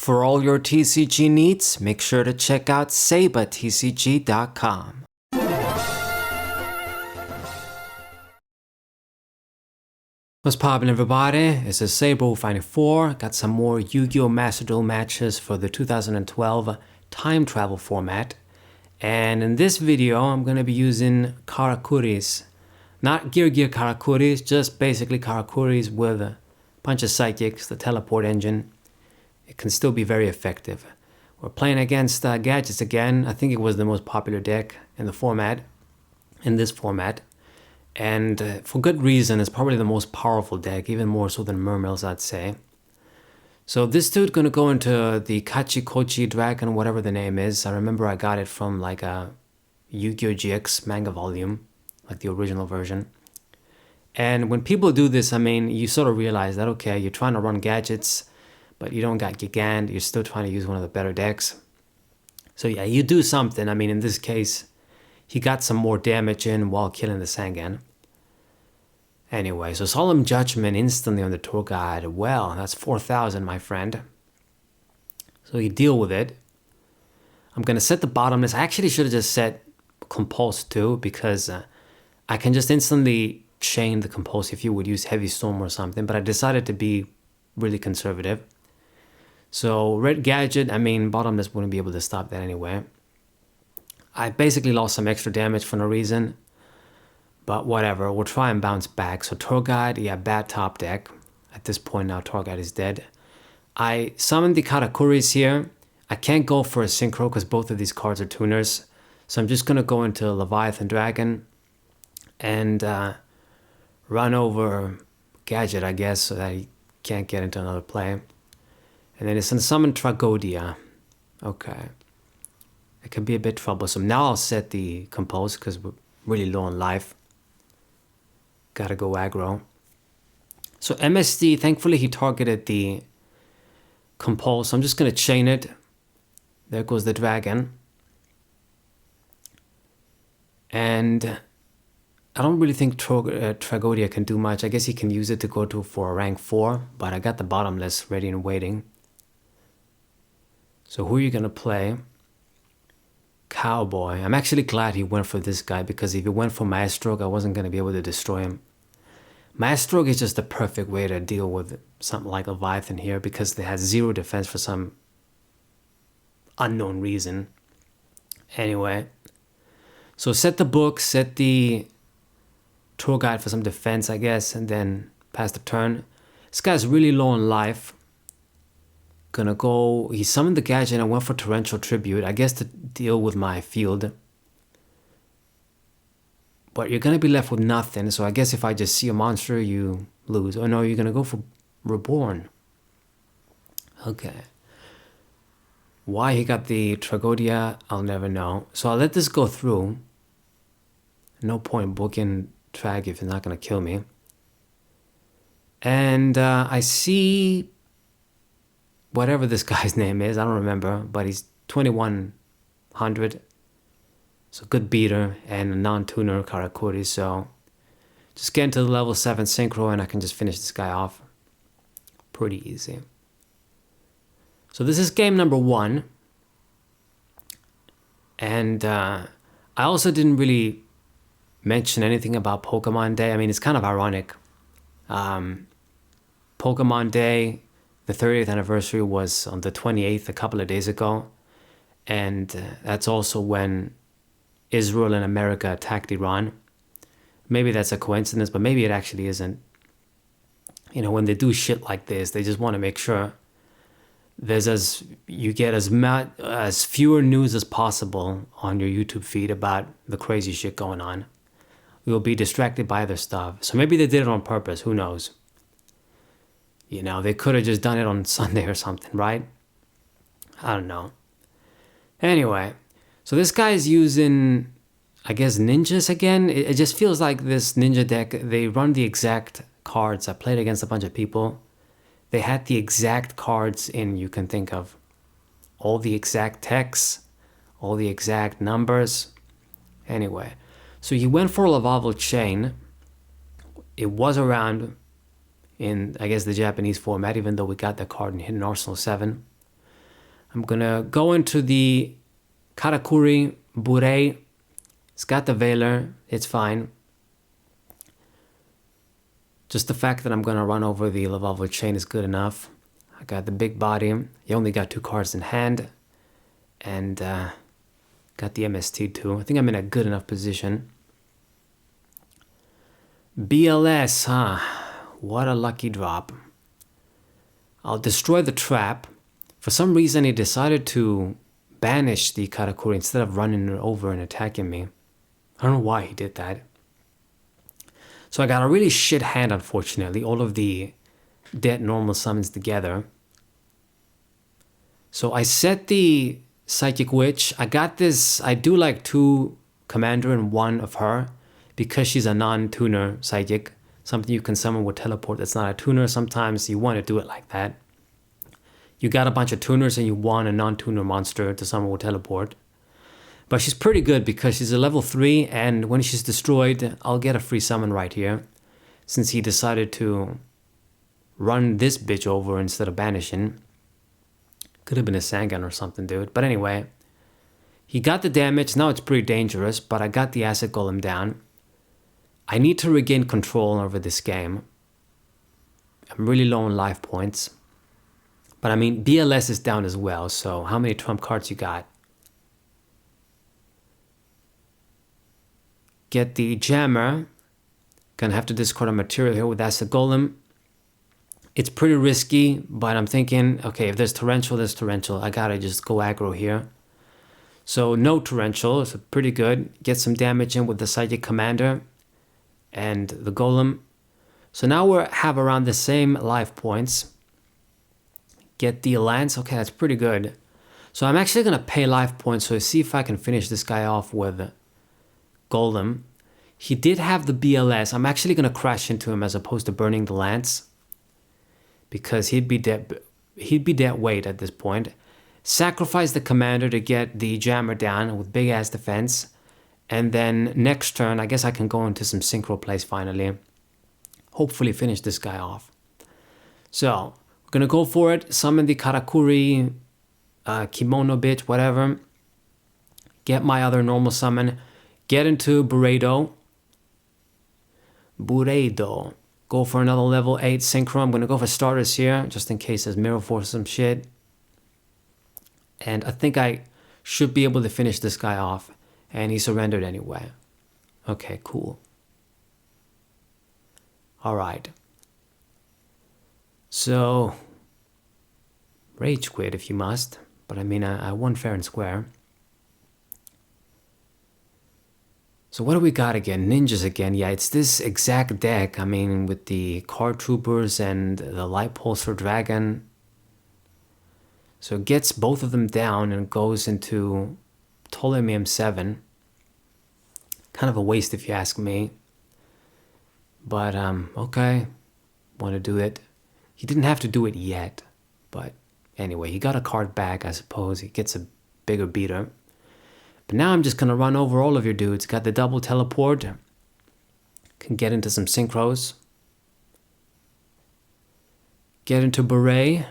For all your TCG needs, make sure to check out SabaTCG.com. What's poppin', everybody? It's a Saber Finding 4. Got some more Yu-Gi-Oh! Master Duel matches for the 2012 time travel format. And in this video, I'm going to be using Karakuris. Not Gear Karakuris, just basically Karakuris with a bunch of psychics, the teleport engine. It can still be very effective. We're playing against Gadgets again. I think it was the most popular deck in the format, in this format. And for good reason, it's probably the most powerful deck, even more so than Mermills, I'd say. So this dude gonna go into the Kachikochi Dragon, whatever the name is. I remember I got it from like a Yugioh GX manga volume, like the original version. And when people do this, I mean, you sort of realize that, okay, you're trying to run Gadgets, but you don't got Gigant, you're still trying to use one of the better decks. So yeah, you do something. I mean, in this case, he got some more damage in while killing the Sangan. Anyway, so Solemn Judgment instantly on the tour guide. Well, that's 4,000, my friend. So you deal with it. I'm going to set the bottomless. I actually should have just set Compulse too, because I can just instantly chain the Compulse if you would use Heavy Storm or something. But I decided to be really conservative. So Red Gadget, I mean, bottomless wouldn't be able to stop that anyway. I basically lost some extra damage for no reason. But whatever, we'll try and bounce back. So Tour Guide, yeah, bad top deck. At this point now, Tour Guide is dead. I summoned the Karakuris here. I can't go for a synchro because both of these cards are tuners. So I'm just going to go into Leviathan Dragon and run over Gadget, I guess, so that he can't get into another play. And then it's going to summon Tragodia. Okay. It can be a bit troublesome. Now I'll set the Compulse because we're really low on life. Gotta go aggro. So MSD, thankfully he targeted the Compulse. I'm just gonna chain it. There goes the dragon. And I don't really think Tragodia can do much. I guess he can use it to go to for a rank 4, but I got the bottomless ready and waiting. So who are you gonna play? Cowboy. I'm actually glad he went for this guy, because if he went for Maelstrom, I wasn't going to be able to destroy him. Maelstrom is just the perfect way to deal with something like Leviathan here, because they had 0 defense for some unknown reason. Anyway, so set the book, set the tour guide for some defense, I guess, and then pass the turn. This guy's really low on life. Gonna go, he summoned the Gadget and went for Torrential Tribute, I guess to deal with my field. But you're gonna be left with nothing, so I guess if I just see a monster, you lose. Oh no, you're gonna go for Reborn. Okay. Why he got the Tragodia, I'll never know. So I'll let this go through. No point booking Trag if it's not gonna kill me. And I see whatever this guy's name is, I don't remember, but he's 2100. So good beater and a non-tuner Karakuri. So just get into the level 7 synchro and I can just finish this guy off. Pretty easy. So this is game number 1. And I also didn't really mention anything about Pokemon Day. I mean, it's kind of ironic. Pokemon Day, the 30th anniversary was on the 28th, a couple of days ago. And that's also when Israel and America attacked Iran. Maybe that's a coincidence, but maybe it actually isn't. You know, when they do shit like this, they just want to make sure you get as fewer news as possible on your YouTube feed about the crazy shit going on. You'll be distracted by other stuff. So maybe they did it on purpose, who knows? You know, they could have just done it on Sunday or something, right? I don't know. Anyway, so this guy's using, I guess, ninjas again. It just feels like this ninja deck, they run the exact cards. I played against a bunch of people. They had the exact cards in, you can think of. All the exact texts, all the exact numbers. Anyway, so he went for a Lavalval Chain. It was around in, I guess, the Japanese format, even though we got the card in Hidden Arsenal 7. I'm gonna go into the Karakuri Burei. It's got the Veiler, it's fine. Just the fact that I'm gonna run over the Revolver Chain is good enough. I got the big body. You only got 2 cards in hand. And got the MST too. I think I'm in a good enough position. BLS, huh? What a lucky drop. I'll destroy the trap. For some reason, he decided to banish the Karakuri instead of running it over and attacking me. I don't know why he did that. So I got a really shit hand, unfortunately. All of the dead normal summons together. So I set the Psychic Witch. I got this. I do like 2 Commander and 1 of her because she's a non-tuner Psychic. Something you can summon with Teleport that's not a tuner. Sometimes you want to do it like that. You got a bunch of tuners and you want a non-tuner monster to summon with Teleport. But she's pretty good because she's a level 3 and when she's destroyed, I'll get a free summon right here. Since he decided to run this bitch over instead of banishing. Could have been a Sangan or something, dude. But anyway, he got the damage. Now it's pretty dangerous, but I got the Acid Golem down. I need to regain control over this game. I'm really low on life points. But I mean, BLS is down as well, so how many trump cards you got? Get the Jammer. Gonna have to discard a material here with Acid Golem. It's pretty risky, but I'm thinking, okay, if there's Torrential, there's Torrential. I gotta just go aggro here. So no Torrential, so pretty good. Get some damage in with the Psychic Commander and the Golem. So now we have around the same life points. Get the Lance, okay, that's pretty good. So I'm actually gonna pay life points, so see if I can finish this guy off with Golem. He did have the BLS. I'm actually gonna crash into him as opposed to burning the Lance. Because he'd be dead weight at this point. Sacrifice the commander to get the Jammer down with big ass defense. And then next turn, I guess I can go into some synchro plays finally. Hopefully finish this guy off. So, we're gonna go for it. Summon the Karakuri, Kimono bitch, whatever. Get my other normal summon. Get into Buredo. Go for another level 8 synchro. I'm going to go for starters here, just in case there's Mirror Force or some shit. And I think I should be able to finish this guy off. And he surrendered anyway. Okay, cool. Alright. So, rage quit if you must. But I mean, I won fair and square. So what do we got again? Ninjas again. Yeah, it's this exact deck. I mean, with the Card Troopers and the Light Pulsar Dragon. So it gets both of them down and goes into Ptolemy M7. Kind of a waste if you ask me. But, okay. Want to do it. He didn't have to do it yet. But anyway, he got a card back, I suppose. He gets a bigger beater. But now I'm just going to run over all of your dudes. Got the double teleport. Can get into some synchros. Get into Beret.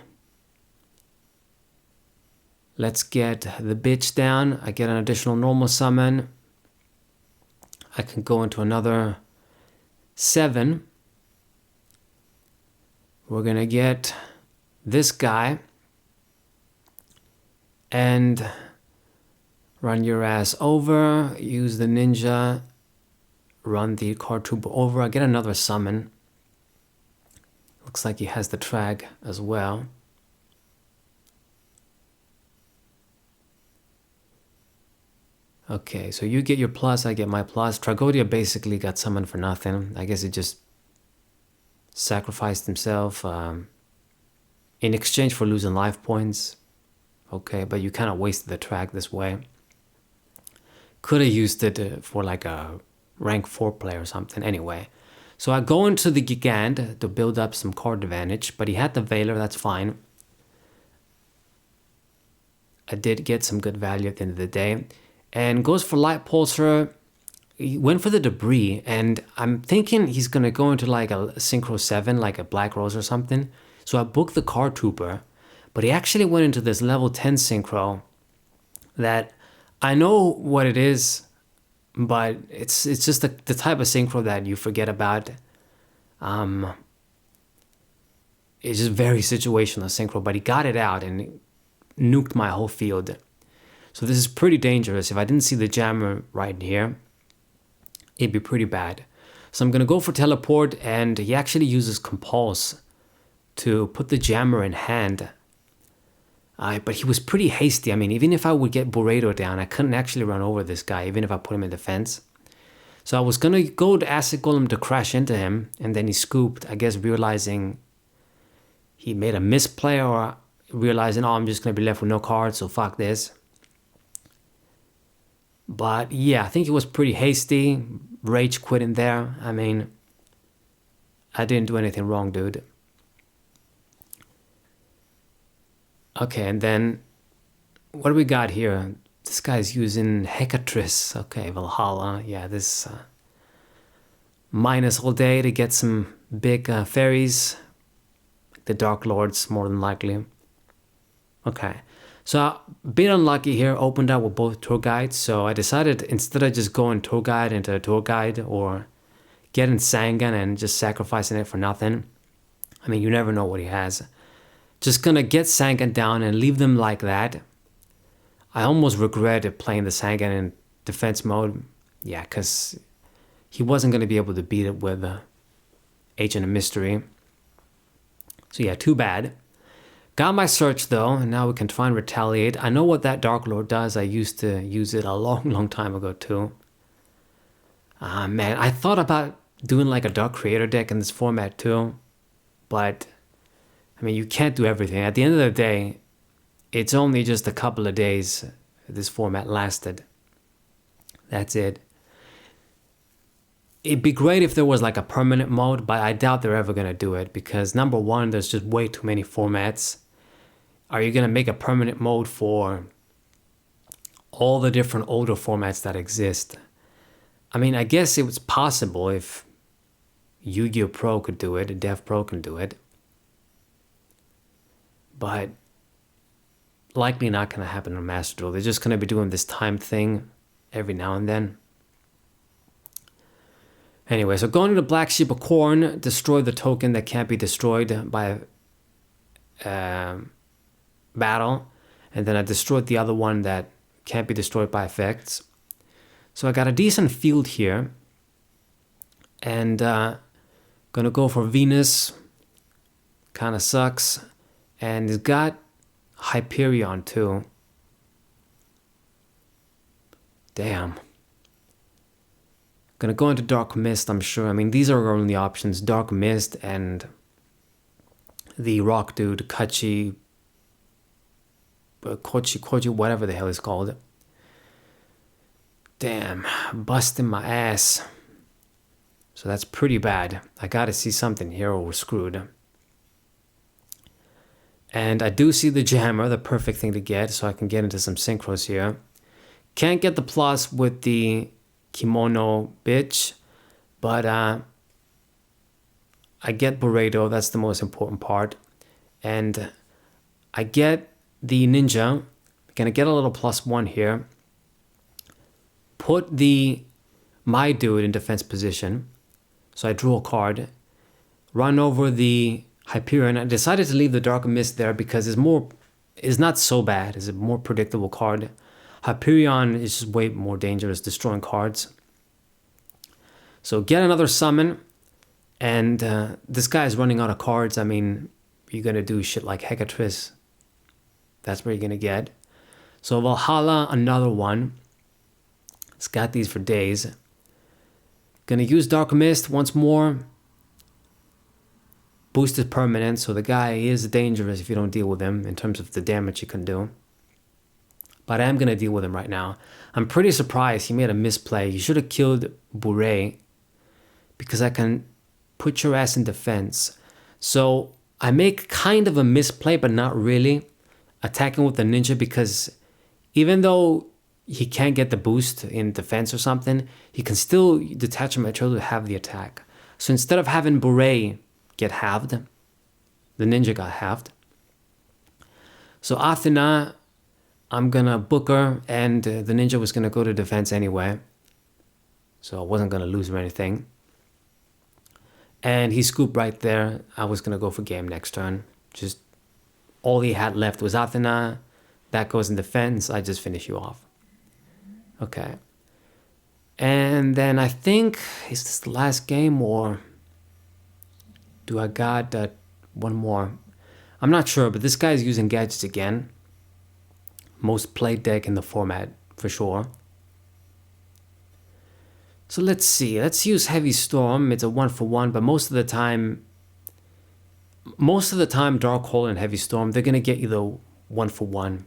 Let's get the bitch down. I get an additional normal summon. I can go into another 7. We're going to get this guy. And run your ass over, use the ninja, run the card trooper over. I get another summon. Looks like he has the trag as well. Okay, so you get your plus, I get my plus. Tragodia basically got summoned for nothing. I guess he just sacrificed himself in exchange for losing life points. Okay, but you kind of wasted the trag this way. Could have used it for like a rank 4 play or something. Anyway, so I go into the Gigant to build up some card advantage, but he had the Veiler, that's fine. I did get some good value at the end of the day. And goes for Light Pulsar. He went for the Debris, and I'm thinking he's going to go into like a Synchro 7, like a Black Rose or something. So I booked the Card Trooper, But he actually went into this level 10 synchro that I know what it is, but it's just the type of synchro that you forget about. It's just very situational synchro, but he got it out and nuked my whole field. So this is pretty dangerous. If I didn't see the jammer right here, it'd be pretty bad. So I'm going to go for teleport, and he actually uses compulse to put the jammer in hand. But he was pretty hasty. I mean, even if I would get Burrito down, I couldn't actually run over this guy, even if I put him in defense. So I was going to go to Acid Golem to crash into him, and then he scooped, I guess realizing he made a misplay, or realizing, oh, I'm just going to be left with no cards, so fuck this. But yeah, I think he was pretty hasty. Rage quit in there. I mean, I didn't do anything wrong, dude. Okay, and then what do we got here? This guy's using Hecatrice. Okay, Valhalla. Yeah, this minus all day to get some big fairies. The Dark Lords, more than likely. Okay, so a bit unlucky here. Opened up with both tour guides, so I decided instead of just going tour guide into a tour guide or getting Sangan and just sacrificing it for nothing. I mean, you never know what he has. Just gonna get Sangan down and leave them like that. I almost regretted playing the Sangan in defense mode. Yeah, because he wasn't gonna be able to beat it with Agent of Mystery. So yeah, too bad. Got my search though, and now we can try and retaliate. I know what that Dark Lord does. I used to use it a long time ago too. Man, I thought about doing like a Dark Creator deck in this format too. But, I mean, you can't do everything. At the end of the day, it's only just a couple of days this format lasted. That's it. It'd be great if there was like a permanent mode, but I doubt they're ever going to do it because number one, there's just way too many formats. Are you going to make a permanent mode for all the different older formats that exist? I mean, I guess it was possible if Yugioh Pro could do it, Dev Pro can do it. But likely not going to happen on Master Duel. They're just going to be doing this time thing every now and then. Anyway, so going to the Black Sheep of Corn, destroy the token that can't be destroyed by battle. And then I destroyed the other one that can't be destroyed by effects. So I got a decent field here. And gonna go for Venus. Kind of sucks. And it's got Hyperion too. Damn. Gonna go into Dark Mist, I'm sure. I mean, these are our only options. Dark Mist and the rock dude, Kochi, whatever the hell it's called. Damn, busting my ass. So that's pretty bad. I gotta see something here or we're screwed. And I do see the Jammer, the perfect thing to get, so I can get into some synchros here. Can't get the plus with the Kimono bitch, but I get Burrito, that's the most important part. And I get the Ninja, gonna get a little +1 here. Put my dude in defense position. So I drew a card. Run over the Hyperion. I decided to leave the Dark Mist there because it's not so bad. It's a more predictable card. Hyperion is just way more dangerous, destroying cards. So get another summon. And this guy is running out of cards. I mean, you're going to do shit like Hecatrice. That's where you're going to get. So Valhalla, another one. It's got these for days. Gonna use Dark Mist once more. Boost is permanent, so the guy is dangerous if you don't deal with him in terms of the damage you can do. But I am gonna deal with him right now. I'm pretty surprised he made a misplay. He should have killed Bure because I can put your ass in defense. So I make kind of a misplay, but not really. Attacking with the ninja because even though he can't get the boost in defense or something, he can still detach him to have the attack. So instead of having Bure get halved, the ninja got halved. So Athena, I'm gonna book her, and the ninja was gonna go to defense anyway. So I wasn't gonna lose or anything. And he scooped right there. I was gonna go for game next turn. Just all he had left was Athena. That goes in defense. I just finish you off. Okay. And then I think, is this the last game or do I got one more? I'm not sure, but this guy's using gadgets again. Most played deck in the format, for sure. So let's see. Let's use Heavy Storm. It's a 1-for-1, but most of the time, Dark Hole and Heavy Storm, they're gonna get you the 1-for-1.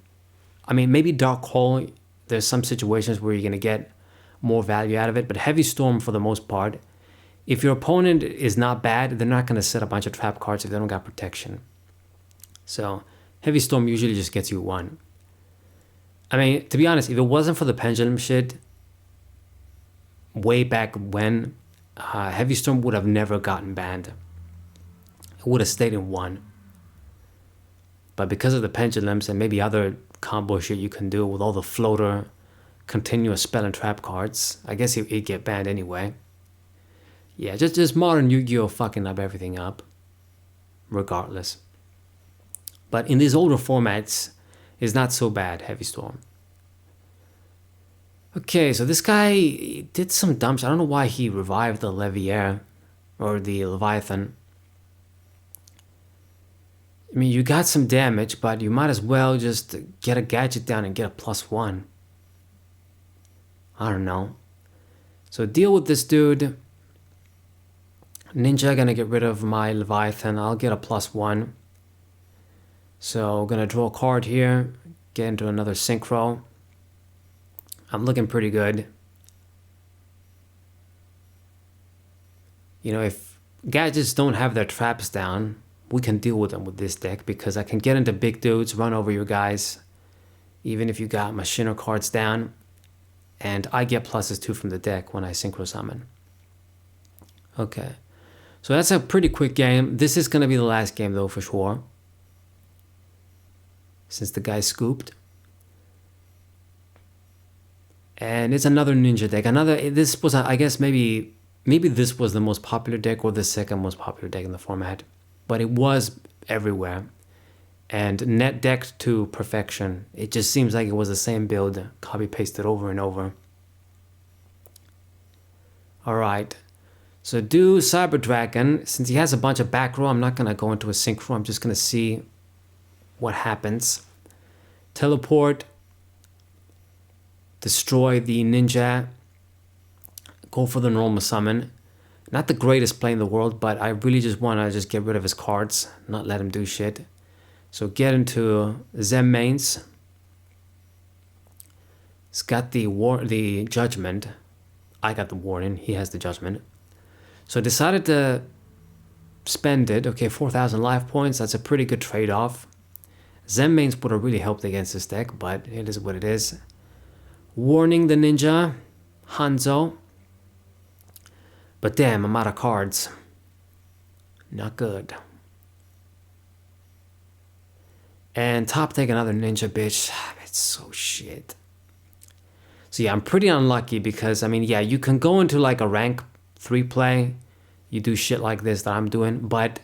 I mean, maybe Dark Hole, there's some situations where you're gonna get more value out of it, but Heavy Storm, for the most part, if your opponent is not bad, they're not gonna set a bunch of trap cards if they don't got protection. So Heavy Storm usually just gets you 1. I mean, to be honest, if it wasn't for the pendulum shit, way back when, Heavy Storm would have never gotten banned. It would have stayed in 1. But because of the pendulums and maybe other combo shit you can do with all the floater, continuous spell and trap cards, I guess it'd get banned anyway. Yeah, just modern Yu-Gi-Oh! Fucking up everything up. Regardless. But in these older formats, it's not so bad, Heavy Storm. Okay, so this guy did some dumb shit. I don't know why he revived the Leviaire or the Leviathan. I mean, you got some damage, but you might as well just get a gadget down and get a +1. I don't know. So deal with this dude. Ninja gonna get rid of my Leviathan. I'll get a +1. So gonna draw a card here. Get into another synchro. I'm looking pretty good. You know, if gadgets don't have their traps down, we can deal with them with this deck because I can get into big dudes, run over you guys, even if you got my Shinner cards down, and I get +2 from the deck when I synchro summon. Okay, so that's a pretty quick game. This is going to be the last game though, for sure, since the guy scooped. And it's another ninja deck. This was, I guess, maybe this was the most popular deck or the second most popular deck in the format. But it was everywhere. And net decked to perfection. It just seems like it was the same build, copy-pasted over and over. Alright. So do Cyber Dragon. Since he has a bunch of back row, I'm not going to go into a synchro. I'm just going to see what happens. Teleport. Destroy the ninja. Go for the normal summon. Not the greatest play in the world, but I really just want to just get rid of his cards. Not let him do shit. So get into Zem mains. He's got the judgment. I got the warning. He has the judgment. So I decided to spend it. Okay, 4,000 life points. That's a pretty good trade-off. Zem mains would have really helped against this deck, but it is what it is. Warning the ninja, Hanzo. But damn, I'm out of cards. Not good. And top deck another ninja, bitch. It's so shit. So yeah, I'm pretty unlucky because, I mean, yeah, you can go into like a rank 3 play. You do shit like this that I'm doing, but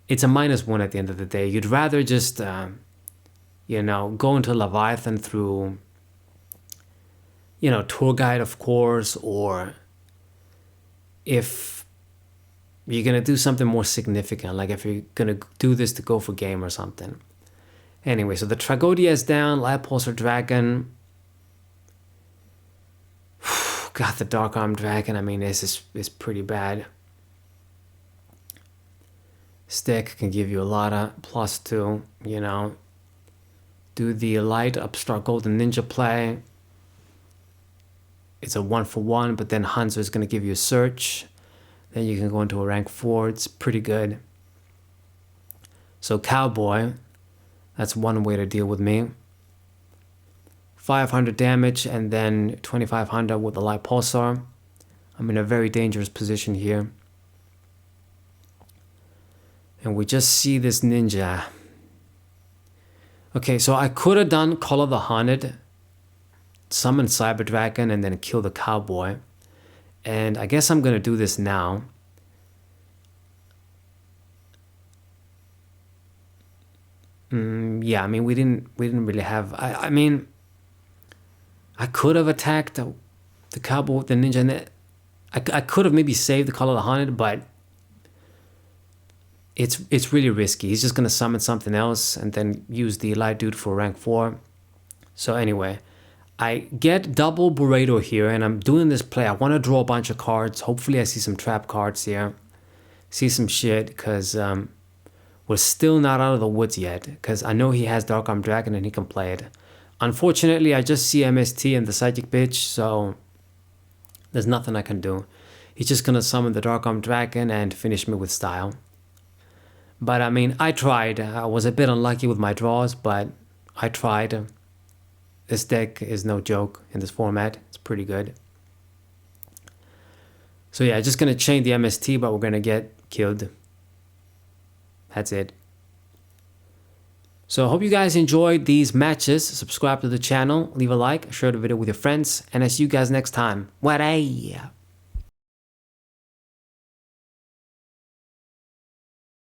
it's a -1 at the end of the day. You'd rather just, you know, go into Leviathan through, you know, tour guide, of course, or if you're going to do something more significant, like if you're going to do this to go for game or something. Anyway, so the Tragodia is down, Light Pulsar Dragon. God, the Dark Arm Dragon, I mean, this is pretty bad. Stick can give you a lot of +2, you know. Do the Light Upstart Golden Ninja play. It's a 1-for-1, but then Hanzo is going to give you a search. Then you can go into a rank 4. It's pretty good. So Cowboy, that's one way to deal with me. 500 damage and then 2,500 with the Light Pulsar. I'm in a very dangerous position here. And we just see this ninja. Okay, so I could have done Call of the Haunted, summon Cyber Dragon, and then kill the cowboy. And I guess I'm gonna do this now. Yeah, I mean we didn't really have. I mean, I could have attacked the cowboy with the ninja, and I could have maybe saved the Call of the Haunted, but it's really risky. He's just gonna summon something else and then use the light dude for rank 4. So anyway, I get double burrito here, and I'm doing this play. I want to draw a bunch of cards. Hopefully I see some trap cards here. See some shit, because we're still not out of the woods yet, because I know he has Dark Arm Dragon and he can play it. Unfortunately, I just see MST and the Psychic Bitch, so there's nothing I can do. He's just going to summon the Dark Arm Dragon and finish me with style. But I mean, I tried. I was a bit unlucky with my draws, but I tried. This deck is no joke in this format. It's pretty good. So yeah, just gonna chain the MST, but we're gonna get killed. That's it. So I hope you guys enjoyed these matches. Subscribe to the channel, leave a like, share the video with your friends, and I'll see you guys next time. What